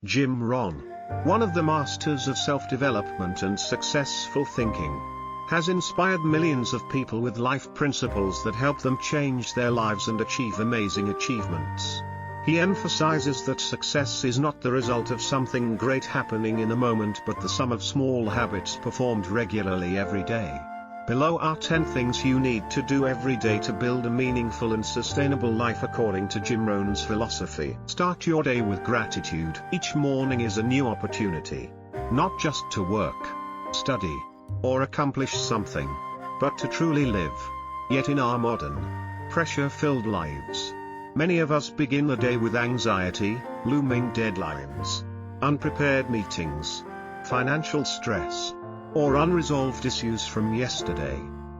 Jim Rohn, one of the masters of self-development and successful thinking, has inspired millions of people with life principles that help them change their lives and achieve amazing achievements. He emphasizes that success is not the result of something great happening in a moment but the sum of small habits performed regularly every day. Below are 10 things you need to do every day to build a meaningful and sustainable life according to Jim Rohn's philosophy. Start your day with gratitude. Each morning is a new opportunity. Not just to work, study, or accomplish something, but to truly live. Yet in our modern, pressure-filled lives, many of us begin the day with anxiety, looming deadlines, unprepared meetings, financial stress, or unresolved issues from yesterday.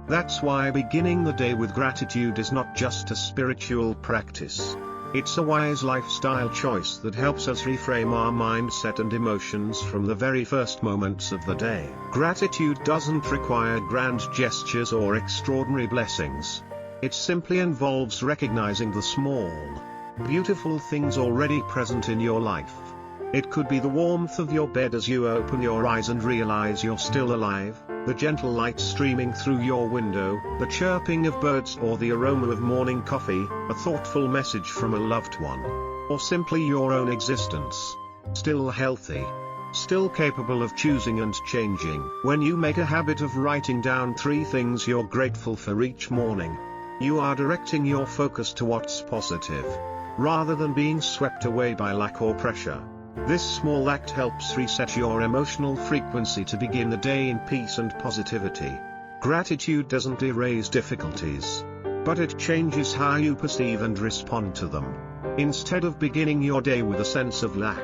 That's why beginning the day with gratitude is not just a spiritual practice. It's a wise lifestyle choice that helps us reframe our mindset and emotions from the very first moments of the day. Gratitude doesn't require grand gestures or extraordinary blessings. It simply involves recognizing the small, beautiful things already present in your life. It could be the warmth of your bed as you open your eyes and realize you're still alive, the gentle light streaming through your window, the chirping of birds or the aroma of morning coffee, a thoughtful message from a loved one, or simply your own existence. Still healthy, still capable of choosing and changing. When you make a habit of writing down 3 things you're grateful for each morning, you are directing your focus to what's positive, rather than being swept away by lack or pressure. This small act helps reset your emotional frequency to begin the day in peace and positivity. Gratitude doesn't erase difficulties, but it changes how you perceive and respond to them. Instead of beginning your day with a sense of lack,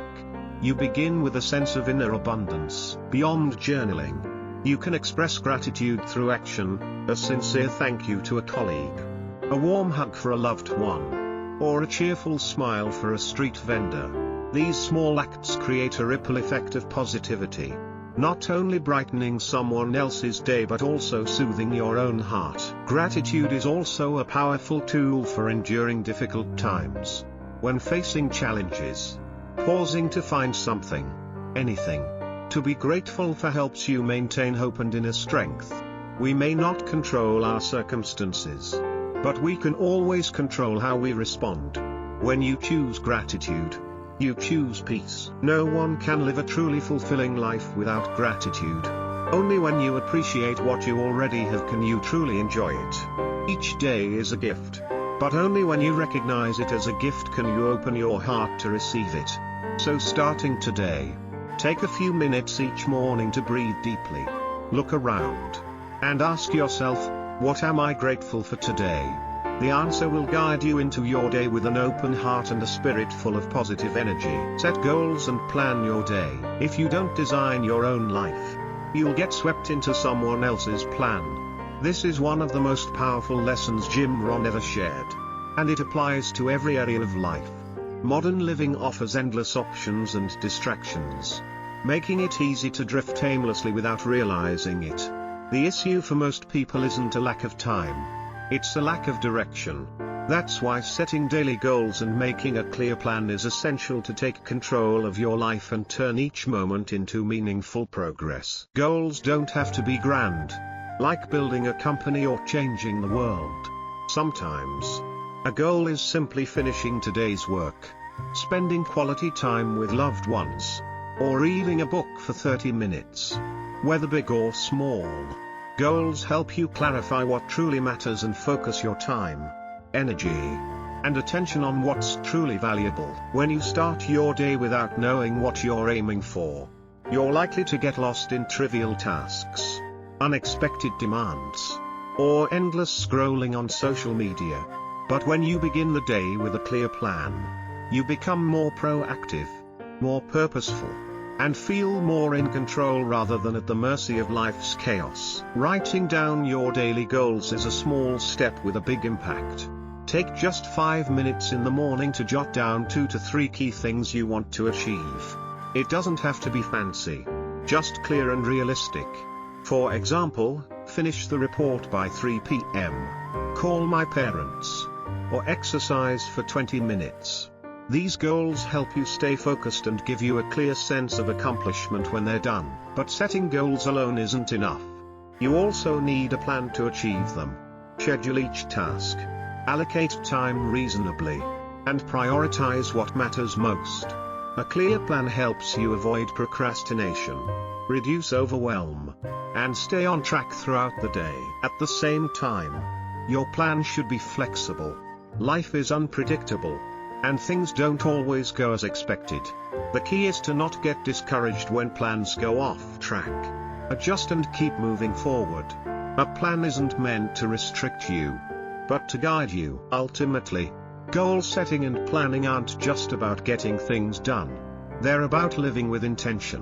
you begin with a sense of inner abundance. Beyond journaling, you can express gratitude through action, a sincere thank you to a colleague, a warm hug for a loved one, or a cheerful smile for a street vendor. These small acts create a ripple effect of positivity, not only brightening someone else's day but also soothing your own heart. Gratitude is also a powerful tool for enduring difficult times. When facing challenges, pausing to find something, anything, to be grateful for helps you maintain hope and inner strength. We may not control our circumstances, but we can always control how we respond. When you choose gratitude, you choose peace. No one can live a truly fulfilling life without gratitude. Only when you appreciate what you already have can you truly enjoy it. Each day is a gift, but only when you recognize it as a gift can you open your heart to receive it. So starting today, take a few minutes each morning to breathe deeply, look around, and ask yourself, what am I grateful for today? The answer will guide you into your day with an open heart and a spirit full of positive energy. Set goals and plan your day. If you don't design your own life, you'll get swept into someone else's plan. This is one of the most powerful lessons Jim Rohn ever shared, and it applies to every area of life. Modern living offers endless options and distractions, making it easy to drift aimlessly without realizing it. The issue for most people isn't a lack of time. It's a lack of direction. That's why setting daily goals and making a clear plan is essential to take control of your life and turn each moment into meaningful progress. Goals don't have to be grand, like building a company or changing the world. Sometimes, a goal is simply finishing today's work, spending quality time with loved ones, or reading a book for 30 minutes. Whether big or small, goals help you clarify what truly matters and focus your time, energy, and attention on what's truly valuable. When you start your day without knowing what you're aiming for, you're likely to get lost in trivial tasks, unexpected demands, or endless scrolling on social media. But when you begin the day with a clear plan, you become more proactive, more purposeful, and feel more in control rather than at the mercy of life's chaos. Writing down your daily goals is a small step with a big impact. Take just 5 minutes in the morning to jot down 2 to 3 key things you want to achieve. It doesn't have to be fancy, just clear and realistic. For example, finish the report by 3 p.m., call my parents, or exercise for 20 minutes. These goals help you stay focused and give you a clear sense of accomplishment when they're done. But setting goals alone isn't enough. You also need a plan to achieve them. Schedule each task, allocate time reasonably, and prioritize what matters most. A clear plan helps you avoid procrastination, reduce overwhelm, and stay on track throughout the day. At the same time, your plan should be flexible. Life is unpredictable, and things don't always go as expected. The key is to not get discouraged when plans go off track. Adjust and keep moving forward. A plan isn't meant to restrict you, but to guide you. Ultimately, goal setting and planning aren't just about getting things done. They're about living with intention.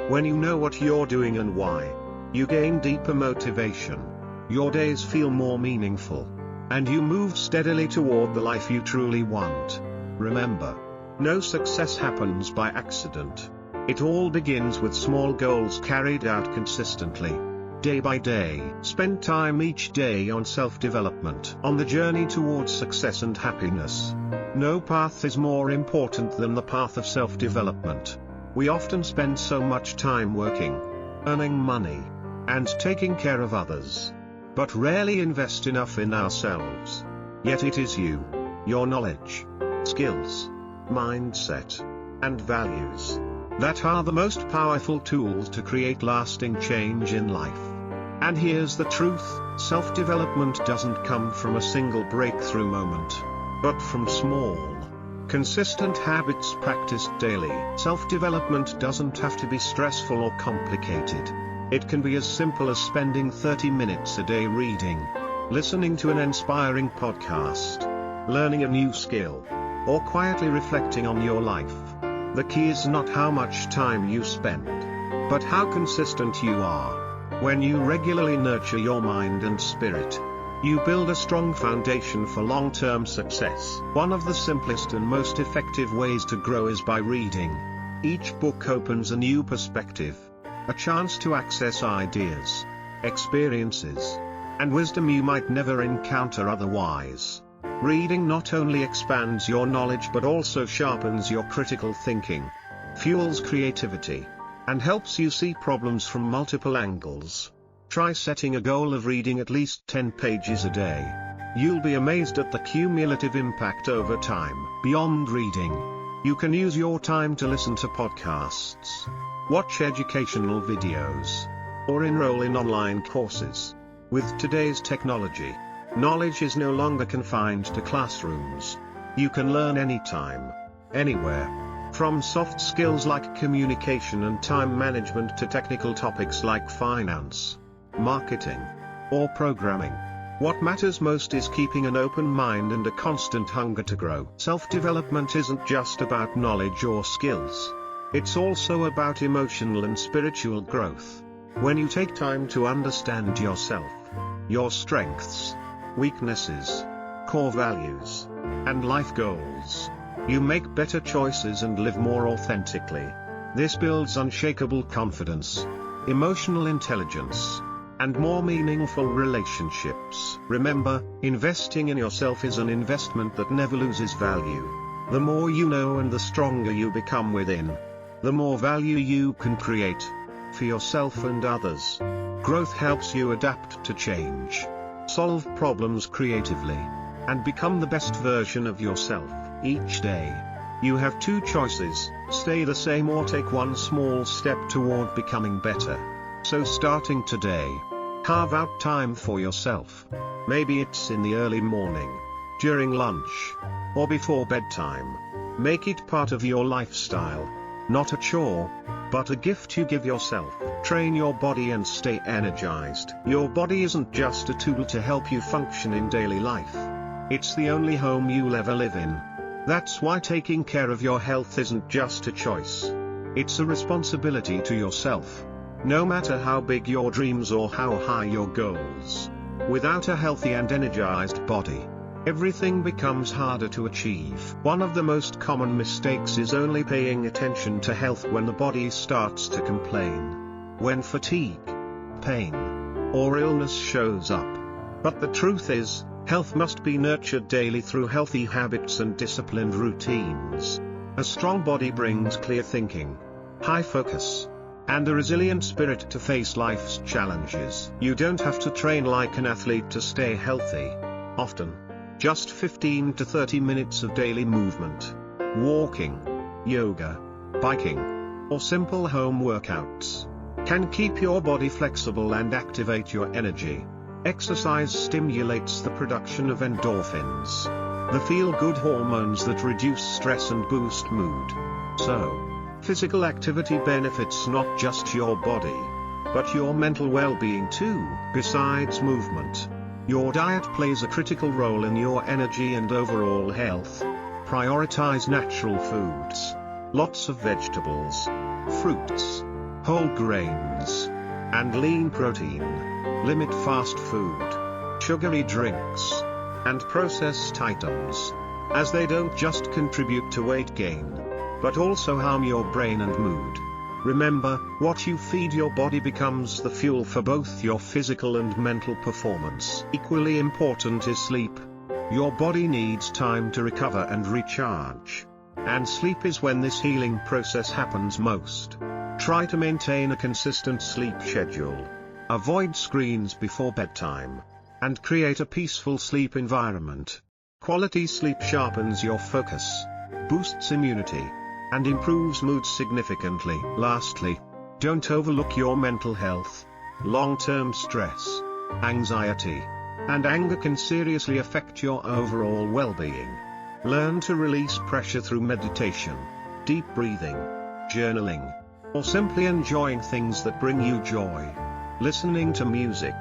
When you know what you're doing and why, you gain deeper motivation. Your days feel more meaningful, and you move steadily toward the life you truly want. Remember, no success happens by accident. It all begins with small goals carried out consistently, day by day. Spend time each day on self-development, on the journey towards success and happiness. No path is more important than the path of self-development. We often spend so much time working, earning money, and taking care of others, but rarely invest enough in ourselves. Yet it is you, your knowledge, skills, mindset, and values that are the most powerful tools to create lasting change in life. And here's the truth: self-development doesn't come from a single breakthrough moment, but from small, consistent habits practiced daily. Self-development doesn't have to be stressful or complicated. It can be as simple as spending 30 minutes a day reading, listening to an inspiring podcast, learning a new skill, or quietly reflecting on your life. The key is not how much time you spend, but how consistent you are. When you regularly nurture your mind and spirit, you build a strong foundation for long-term success. One of the simplest and most effective ways to grow is by reading. Each book opens a new perspective, a chance to access ideas, experiences, and wisdom you might never encounter otherwise. Reading not only expands your knowledge but also sharpens your critical thinking, fuels creativity, and helps you see problems from multiple angles. Try setting a goal of reading at least 10 pages a day. You'll be amazed at the cumulative impact over time. Beyond reading, you can use your time to listen to podcasts, watch educational videos, or enroll in online courses. With today's technology, knowledge is no longer confined to classrooms. You can learn anytime, anywhere. From soft skills like communication and time management to technical topics like finance, marketing, or programming. What matters most is keeping an open mind and a constant hunger to grow. Self-development isn't just about knowledge or skills. It's also about emotional and spiritual growth. When you take time to understand yourself, your strengths, weaknesses, core values, and life goals, you make better choices and live more authentically. This builds unshakable confidence, emotional intelligence, and more meaningful relationships. Remember, investing in yourself is an investment that never loses value. The more you know and the stronger you become within, the more value you can create for yourself and others. Growth helps you adapt to change, solve problems creatively, and become the best version of yourself. Each day, you have two choices: stay the same or take one small step toward becoming better. So starting today, carve out time for yourself. Maybe it's in the early morning, during lunch, or before bedtime. Make it part of your lifestyle. Not a chore, but a gift you give yourself. Train your body and stay energized. Your body isn't just a tool to help you function in daily life. It's the only home you'll ever live in. That's why taking care of your health isn't just a choice. It's a responsibility to yourself. No matter how big your dreams or how high your goals, without a healthy and energized body, everything becomes harder to achieve. One of the most common mistakes is only paying attention to health when the body starts to complain, when fatigue, pain, or illness shows up. But the truth is, Health must be nurtured daily through healthy habits and disciplined routines. A strong body brings clear thinking, high focus, and a resilient spirit to face life's challenges. You don't have to train like an athlete to stay healthy. Often, just 15 to 30 minutes of daily movement, walking, yoga, biking, or simple home workouts, can keep your body flexible and activate your energy. Exercise stimulates the production of endorphins, the feel-good hormones that reduce stress and boost mood. So, physical activity benefits not just your body, but your mental well-being too. Besides movement, your diet plays a critical role in your energy and overall health. Prioritize natural foods, lots of vegetables, fruits, whole grains, and lean protein. Limit fast food, sugary drinks, and processed items, as they don't just contribute to weight gain, but also harm your brain and mood. Remember, what you feed your body becomes the fuel for both your physical and mental performance. Equally important is sleep. Your body needs time to recover and recharge, and sleep is when this healing process happens most. Try to maintain a consistent sleep schedule. Avoid screens before bedtime, and create a peaceful sleep environment. Quality sleep sharpens your focus, boosts immunity, and improves mood significantly. Lastly, don't overlook your mental health. Long-term stress, anxiety, and anger can seriously affect your overall well-being. Learn to release pressure through meditation, deep breathing, journaling, or simply enjoying things that bring you joy. Listening to music,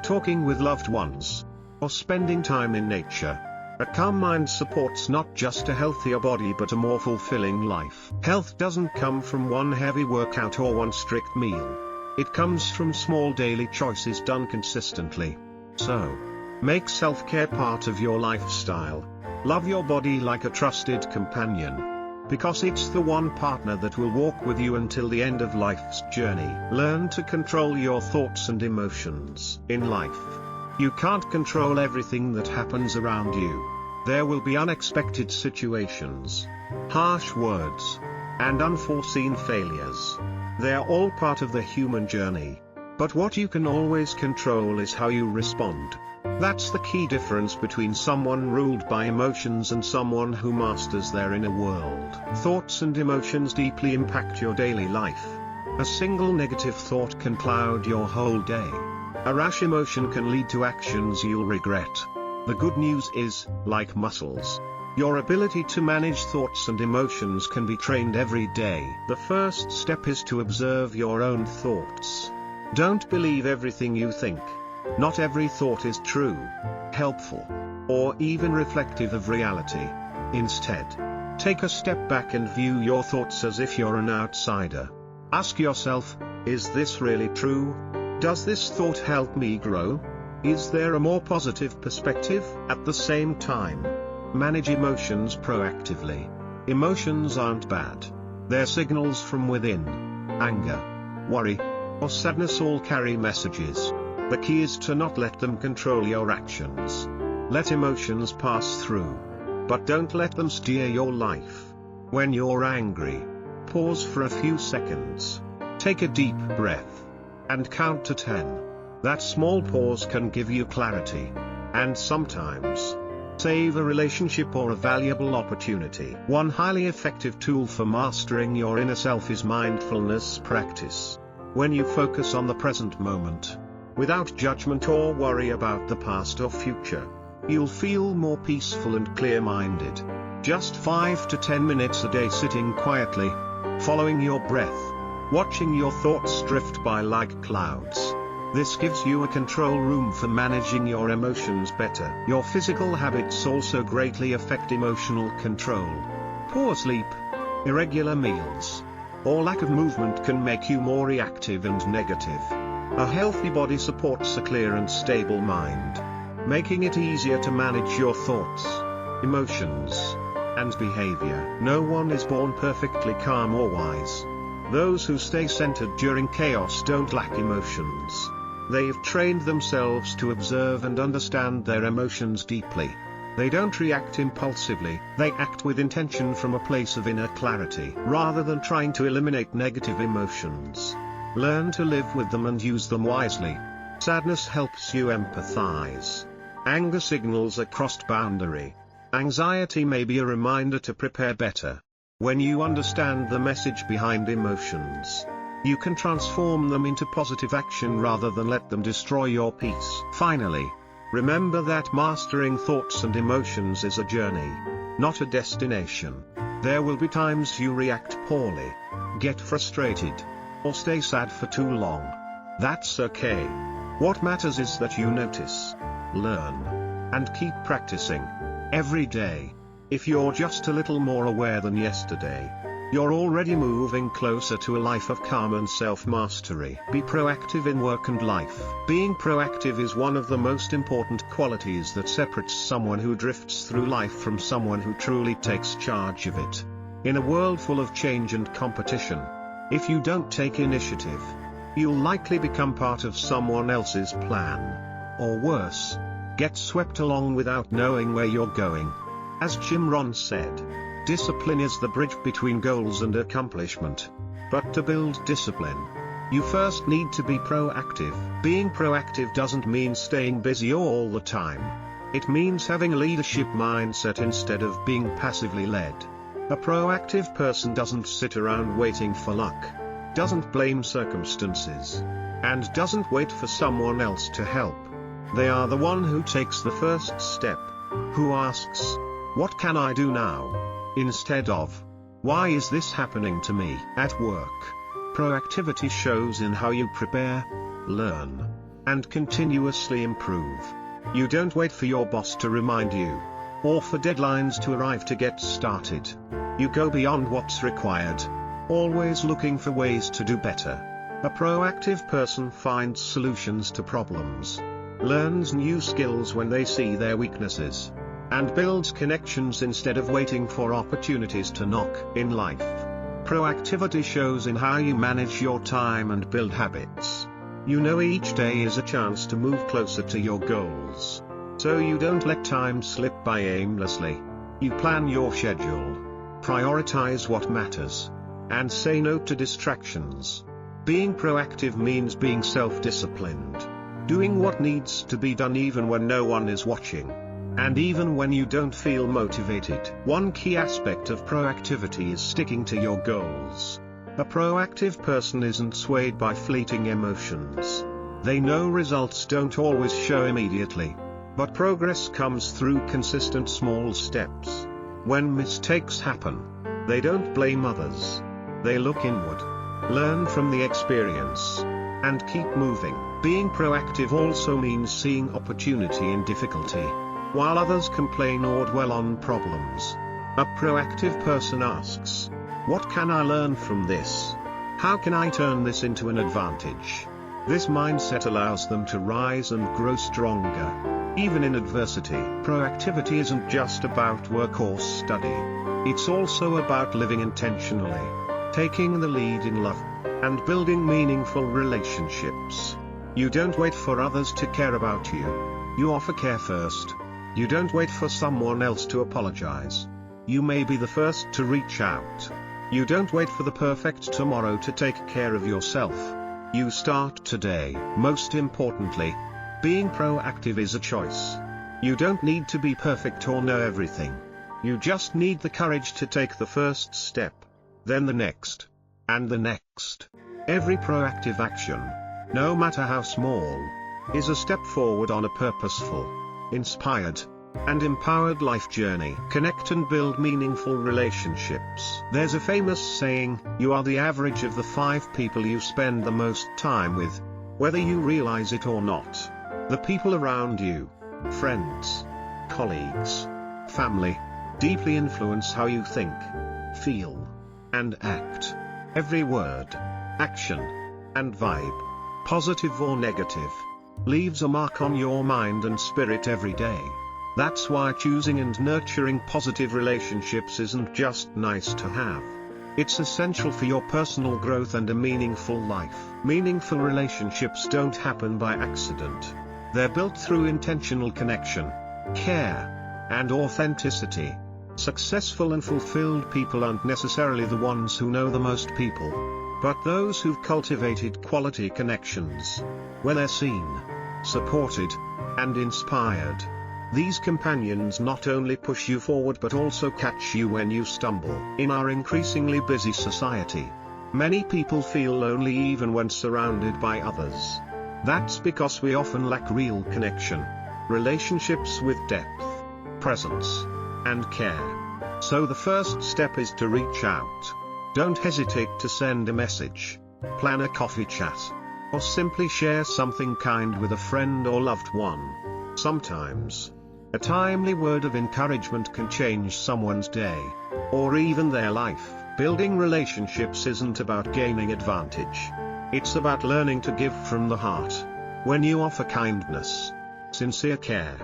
talking with loved ones, or spending time in nature. A calm mind supports not just a healthier body but a more fulfilling life. Health doesn't come from one heavy workout or one strict meal. It comes from small daily choices done consistently. So, make self-care part of your lifestyle. Love your body like a trusted companion, because it's the one partner that will walk with you until the end of life's journey. Learn to control your thoughts and emotions. In life, you can't control everything that happens around you. There will be unexpected situations, harsh words, and unforeseen failures. They are all part of the human journey. But what you can always control is how you respond. That's the key difference between someone ruled by emotions and someone who masters their inner world. Thoughts and emotions deeply impact your daily life. A single negative thought can cloud your whole day. A rash emotion can lead to actions you'll regret. The good news is, like muscles, your ability to manage thoughts and emotions can be trained every day. The first step is to observe your own thoughts. Don't believe everything you think. Not every thought is true, helpful, or even reflective of reality. Instead, take a step back and view your thoughts as if you're an outsider. Ask yourself, is this really true? Does this thought help me grow? Is there a more positive perspective? At the same time, manage emotions proactively. Emotions aren't bad. They're signals from within. Anger, worry, or sadness all carry messages. The key is to not let them control your actions. Let emotions pass through, but don't let them steer your life. When you're angry, pause for a few seconds. Take a deep breath, and count to 10. That small pause can give you clarity, and sometimes save a relationship or a valuable opportunity. One highly effective tool for mastering your inner self is mindfulness practice. When you focus on the present moment, without judgment or worry about the past or future, you'll feel more peaceful and clear-minded. Just 5 to 10 minutes a day sitting quietly, following your breath, watching your thoughts drift by like clouds. This gives you a control room for managing your emotions better. Your physical habits also greatly affect emotional control. Poor sleep, irregular meals, or lack of movement can make you more reactive and negative. A healthy body supports a clear and stable mind, making it easier to manage your thoughts, emotions, and behavior. No one is born perfectly calm or wise. Those who stay centered during chaos don't lack emotions. They've trained themselves to observe and understand their emotions deeply. They don't react impulsively, they act with intention from a place of inner clarity rather than trying to eliminate negative emotions. Learn to live with them and use them wisely. Sadness helps you empathize. Anger signals a crossed boundary. Anxiety may be a reminder to prepare better. When you understand the message behind emotions, you can transform them into positive action rather than let them destroy your peace. Finally, remember that mastering thoughts and emotions is a journey, not a destination. There will be times you react poorly, get frustrated, or stay sad for too long. That's okay. What matters is that you notice, learn, and keep practicing. Every day. If you're just a little more aware than yesterday, you're already moving closer to a life of calm and self-mastery. Be proactive in work and life. Being proactive is one of the most important qualities that separates someone who drifts through life from someone who truly takes charge of it. In a world full of change and competition, if you don't take initiative, you'll likely become part of someone else's plan. Or worse, get swept along without knowing where you're going. As Rohn said, discipline is the bridge between goals and accomplishment. But to build discipline, you first need to be proactive. Being proactive doesn't mean staying busy all the time. It means having a leadership mindset instead of being passively led. A proactive person doesn't sit around waiting for luck, doesn't blame circumstances, and doesn't wait for someone else to help. They are the one who takes the first step, who asks, "What can I do now?" instead of, "Why is this happening to me?" At work, proactivity shows in how you prepare, learn, and continuously improve. You don't wait for your boss to remind you, or for deadlines to arrive to get started. You go beyond what's required, always looking for ways to do better. A proactive person finds solutions to problems, learns new skills when they see their weaknesses, and builds connections instead of waiting for opportunities to knock. In life, proactivity shows in how you manage your time and build habits. You know each day is a chance to move closer to your goals, so you don't let time slip by aimlessly. You plan your schedule, prioritize what matters, and say no to distractions. Being proactive means being self-disciplined, doing what needs to be done even when no one is watching, and even when you don't feel motivated. One key aspect of proactivity is sticking to your goals. A proactive person isn't swayed by fleeting emotions. They know results don't always show immediately, but progress comes through consistent small steps. When mistakes happen, they don't blame others. They look inward, learn from the experience, and keep moving. Being proactive also means seeing opportunity in difficulty, while others complain or dwell on problems. A proactive person asks, "What can I learn from this? How can I turn this into an advantage?" This mindset allows them to rise and grow stronger, even in adversity. Proactivity isn't just about work or study. It's also about living intentionally, taking the lead in love, and building meaningful relationships. You don't wait for others to care about you. You offer care first. You don't wait for someone else to apologize. You may be the first to reach out. You don't wait for the perfect tomorrow to take care of yourself. You start today. Most importantly, being proactive is a choice. You don't need to be perfect or know everything. You just need the courage to take the first step, then the next, and the next. Every proactive action, no matter how small, is a step forward on a purposeful, inspired, and empowered life journey. Connect and build meaningful relationships. There's a famous saying, "You are the average of the 5 people you spend the most time with," whether you realize it or not. The people around you, friends, colleagues, family, deeply influence how you think, feel, and act. Every word, action, and vibe, positive or negative, leaves a mark on your mind and spirit every day. That's why choosing and nurturing positive relationships isn't just nice to have. It's essential for your personal growth and a meaningful life. Meaningful relationships don't happen by accident. They're built through intentional connection, care, and authenticity. Successful and fulfilled people aren't necessarily the ones who know the most people, but those who've cultivated quality connections, where they're seen, supported, and inspired. These companions not only push you forward but also catch you when you stumble. In our increasingly busy society, many people feel lonely even when surrounded by others. That's because we often lack real connection, relationships with depth, presence, and care. So the first step is to reach out. Don't hesitate to send a message, plan a coffee chat, or simply share something kind with a friend or loved one. Sometimes, a timely word of encouragement can change someone's day, or even their life. Building relationships isn't about gaining advantage. It's about learning to give from the heart. When you offer kindness, sincere care,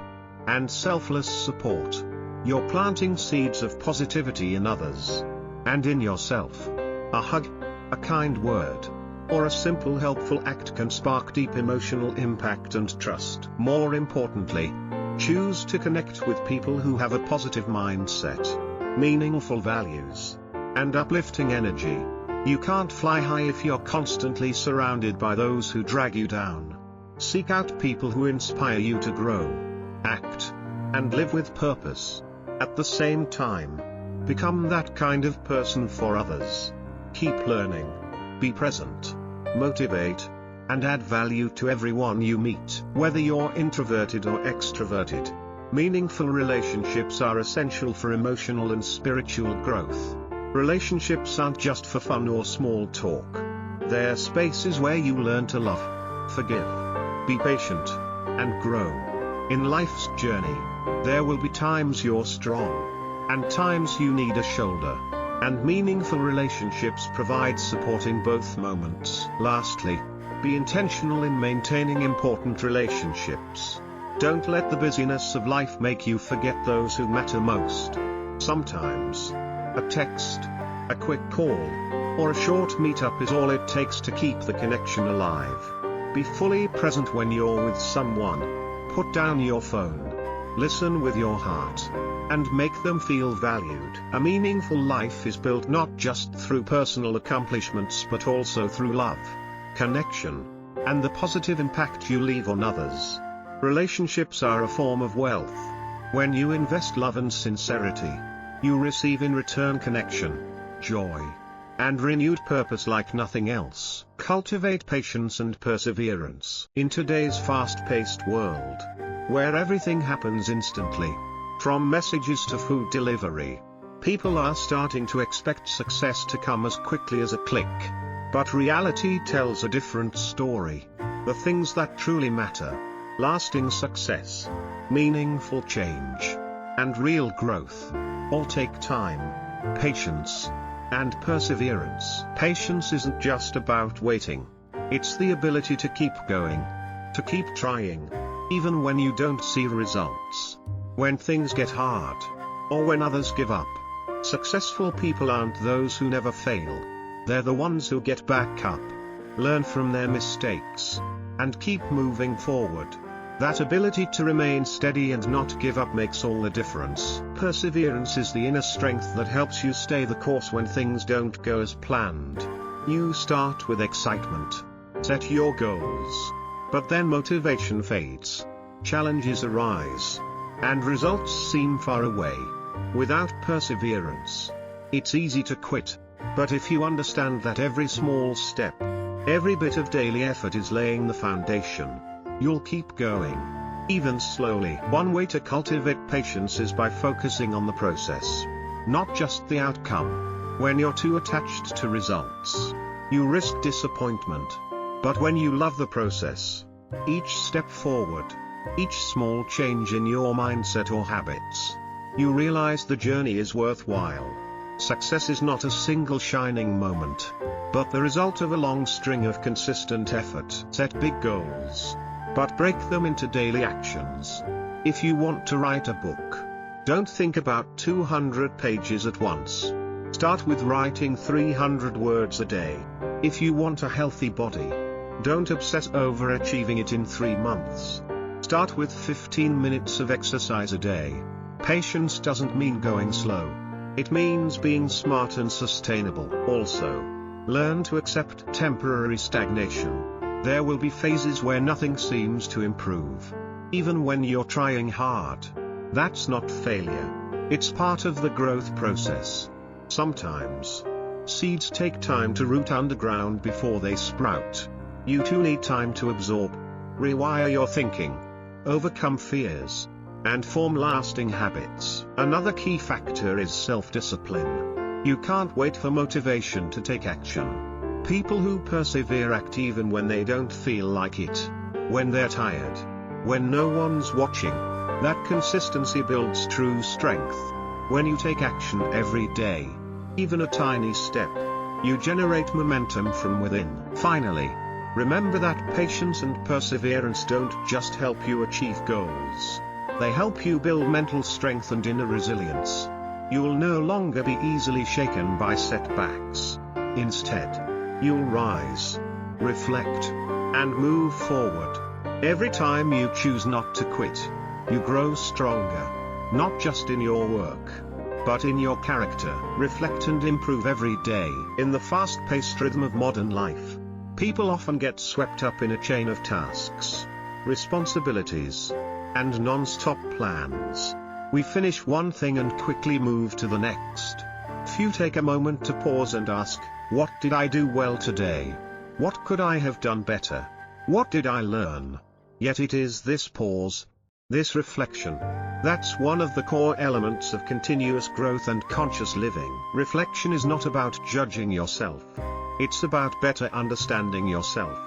and selfless support, you're planting seeds of positivity in others, and in yourself. A hug, a kind word, or a simple helpful act can spark deep emotional impact and trust. More importantly, choose to connect with people who have a positive mindset, meaningful values, and uplifting energy. You can't fly high if you're constantly surrounded by those who drag you down. Seek out people who inspire you to grow, act, and live with purpose. At the same time, become that kind of person for others. Keep learning, be present, motivate, and add value to everyone you meet. Whether you're introverted or extroverted, meaningful relationships are essential for emotional and spiritual growth. Relationships aren't just for fun or small talk. They're spaces where you learn to love, forgive, be patient, and grow. In life's journey, there will be times you're strong, and times you need a shoulder. And meaningful relationships provide support in both moments. Lastly, be intentional in maintaining important relationships. Don't let the busyness of life make you forget those who matter most. Sometimes, a text, a quick call, or a short meetup is all it takes to keep the connection alive. Be fully present when you're with someone. Put down your phone. Listen with your heart, and make them feel valued. A meaningful life is built not just through personal accomplishments but also through love, connection, and the positive impact you leave on others. Relationships are a form of wealth. When you invest love and sincerity, you receive in return connection, joy, and renewed purpose like nothing else. Cultivate patience and perseverance. In today's fast-paced world, where everything happens instantly, from messages to food delivery, people are starting to expect success to come as quickly as a click. But reality tells a different story. The things that truly matter, lasting success, meaningful change, and real growth, all take time, patience, and perseverance. Patience isn't just about waiting. It's the ability to keep going, to keep trying, even when you don't see results. When things get hard, or when others give up. Successful people aren't those who never fail. They're the ones who get back up, learn from their mistakes, and keep moving forward. That ability to remain steady and not give up makes all the difference. Perseverance is the inner strength that helps you stay the course when things don't go as planned. You start with excitement, set your goals, but then motivation fades, challenges arise, and results seem far away. Without perseverance, it's easy to quit. But if you understand that every small step, every bit of daily effort is laying the foundation, you'll keep going, even slowly. One way to cultivate patience is by focusing on the process, not just the outcome. When you're too attached to results, you risk disappointment. But when you love the process, each step forward, each small change in your mindset or habits, you realize the journey is worthwhile. Success is not a single shining moment, but the result of a long string of consistent effort. Set big goals, but break them into daily actions. If you want to write a book, don't think about 200 pages at once. Start with writing 300 words a day. If you want a healthy body, don't obsess over achieving it in 3 months. Start with 15 minutes of exercise a day. Patience doesn't mean going slow. It means being smart and sustainable. Also, learn to accept temporary stagnation. There will be phases where nothing seems to improve, even when you're trying hard. That's not failure. It's part of the growth process. Sometimes, seeds take time to root underground before they sprout. You too need time to absorb, rewire your thinking, overcome fears, and form lasting habits. Another key factor is self-discipline. You can't wait for motivation to take action. People who persevere act even when they don't feel like it, when they're tired, when no one's watching. That consistency builds true strength. When you take action every day, even a tiny step, you generate momentum from within. Finally, remember that patience and perseverance don't just help you achieve goals. They help you build mental strength and inner resilience. You will no longer be easily shaken by setbacks. Instead, you'll rise, reflect, and move forward. Every time you choose not to quit, you grow stronger, not just in your work, but in your character. Reflect and improve every day. In the fast-paced rhythm of modern life, people often get swept up in a chain of tasks, responsibilities, and non-stop plans. We finish one thing and quickly move to the next. Few take a moment to pause and ask, what did I do well today? What could I have done better? What did I learn? Yet it is this pause, this reflection, that's one of the core elements of continuous growth and conscious living. Reflection is not about judging yourself. It's about better understanding yourself.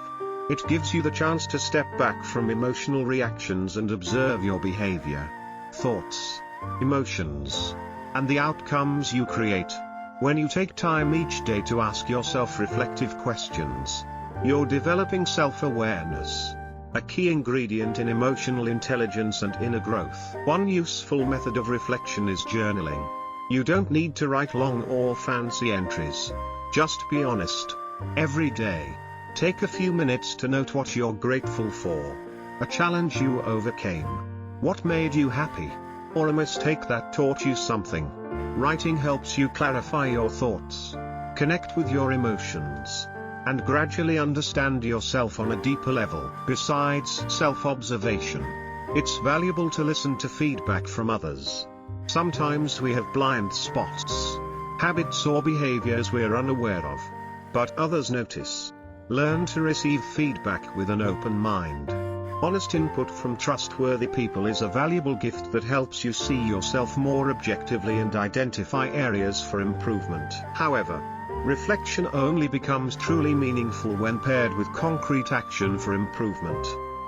It gives you the chance to step back from emotional reactions and observe your behavior, thoughts, emotions, and the outcomes you create. When you take time each day to ask yourself reflective questions, you're developing self-awareness, a key ingredient in emotional intelligence and inner growth. One useful method of reflection is journaling. You don't need to write long or fancy entries. Just be honest. Every day, take a few minutes to note what you're grateful for, a challenge you overcame, what made you happy, or a mistake that taught you something. Writing helps you clarify your thoughts, connect with your emotions, and gradually understand yourself on a deeper level. Besides self-observation, it's valuable to listen to feedback from others. Sometimes we have blind spots, habits or behaviors we're unaware of, but others notice. Learn to receive feedback with an open mind. Honest input from trustworthy people is a valuable gift that helps you see yourself more objectively and identify areas for improvement. However, reflection only becomes truly meaningful when paired with concrete action for improvement.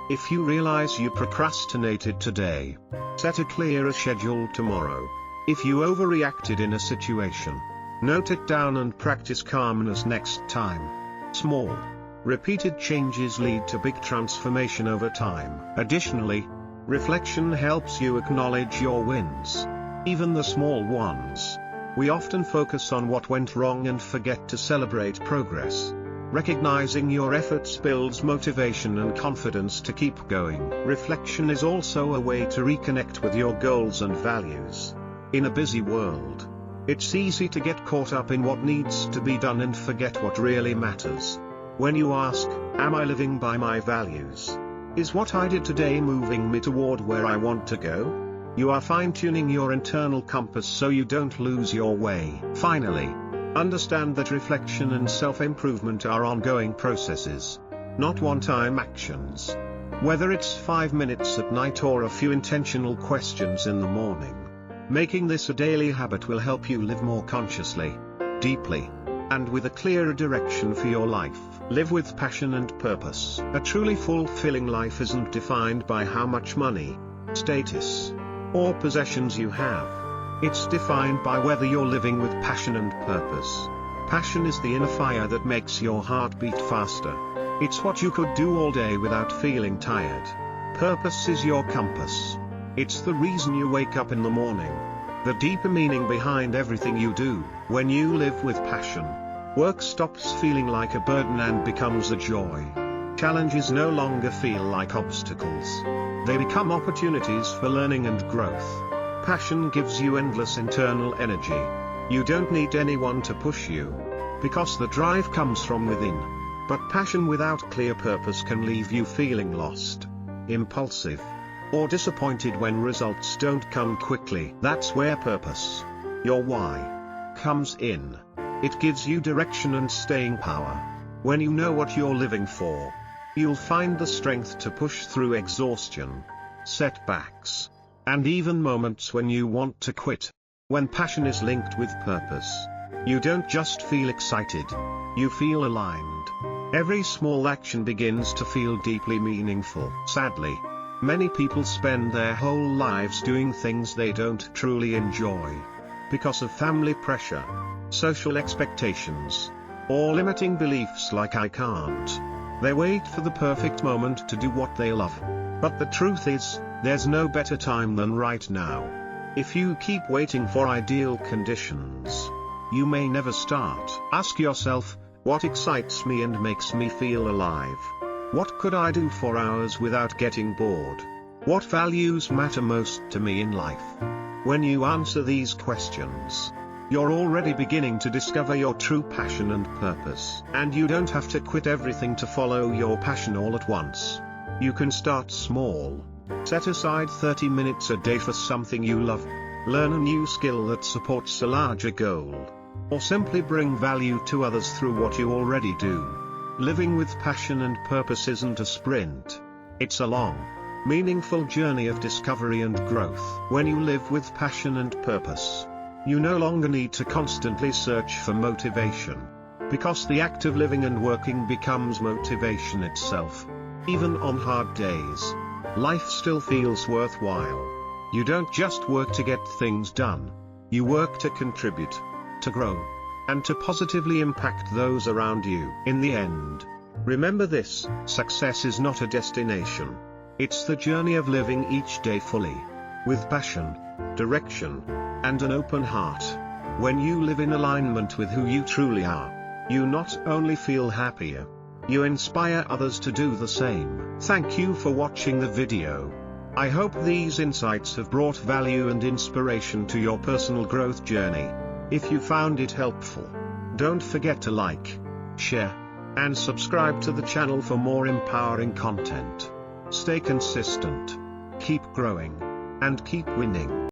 If you realize you procrastinated today, set a clearer schedule tomorrow. If you overreacted in a situation, note it down and practice calmness next time. Small, repeated changes lead to big transformation over time. Additionally, reflection helps you acknowledge your wins, even the small ones. We often focus on what went wrong and forget to celebrate progress. Recognizing your efforts builds motivation and confidence to keep going. Reflection is also a way to reconnect with your goals and values. In a busy world, it's easy to get caught up in what needs to be done and forget what really matters. When you ask, am I living by my values? Is what I did today moving me toward where I want to go? You are fine-tuning your internal compass so you don't lose your way. Finally, understand that reflection and self-improvement are ongoing processes, not one-time actions. Whether it's 5 minutes at night or a few intentional questions in the morning, making this a daily habit will help you live more consciously, deeply, and with a clearer direction for your life. Live with passion and purpose. A truly fulfilling life isn't defined by how much money, status, or possessions you have. It's defined by whether you're living with passion and purpose. Passion is the inner fire that makes your heart beat faster. It's what you could do all day without feeling tired. Purpose is your compass. It's the reason you wake up in the morning, the deeper meaning behind everything you do. When you live with passion, work stops feeling like a burden and becomes a joy. Challenges no longer feel like obstacles. They become opportunities for learning and growth. Passion gives you endless internal energy. You don't need anyone to push you, because the drive comes from within. But passion without clear purpose can leave you feeling lost, impulsive, or disappointed when results don't come quickly. That's where purpose, your why, comes in. It gives you direction and staying power. When you know what you're living for, you'll find the strength to push through exhaustion, setbacks, and even moments when you want to quit. When passion is linked with purpose, you don't just feel excited, you feel aligned. Every small action begins to feel deeply meaningful. Sadly, many people spend their whole lives doing things they don't truly enjoy, because of family pressure, social expectations, or limiting beliefs like "I can't." They wait for the perfect moment to do what they love. But the truth is, there's no better time than right now. If you keep waiting for ideal conditions, you may never start. Ask yourself, what excites me and makes me feel alive? What could I do for hours without getting bored? What values matter most to me in life? When you answer these questions, you're already beginning to discover your true passion and purpose. And you don't have to quit everything to follow your passion all at once. You can start small. Set aside 30 minutes a day for something you love. Learn a new skill that supports a larger goal. Or simply bring value to others through what you already do. Living with passion and purpose isn't a sprint. It's a long, meaningful journey of discovery and growth. When you live with passion and purpose, you no longer need to constantly search for motivation, because the act of living and working becomes motivation itself. Even on hard days, life still feels worthwhile. You don't just work to get things done. You work to contribute, to grow, and to positively impact those around you. In the end, remember this: success is not a destination. It's the journey of living each day fully, with passion, direction, and an open heart. When you live in alignment with who you truly are, you not only feel happier, you inspire others to do the same. Thank you for watching the video. I hope these insights have brought value and inspiration to your personal growth journey. If you found it helpful, don't forget to like, share, and subscribe to the channel for more empowering content. Stay consistent, keep growing, and keep winning.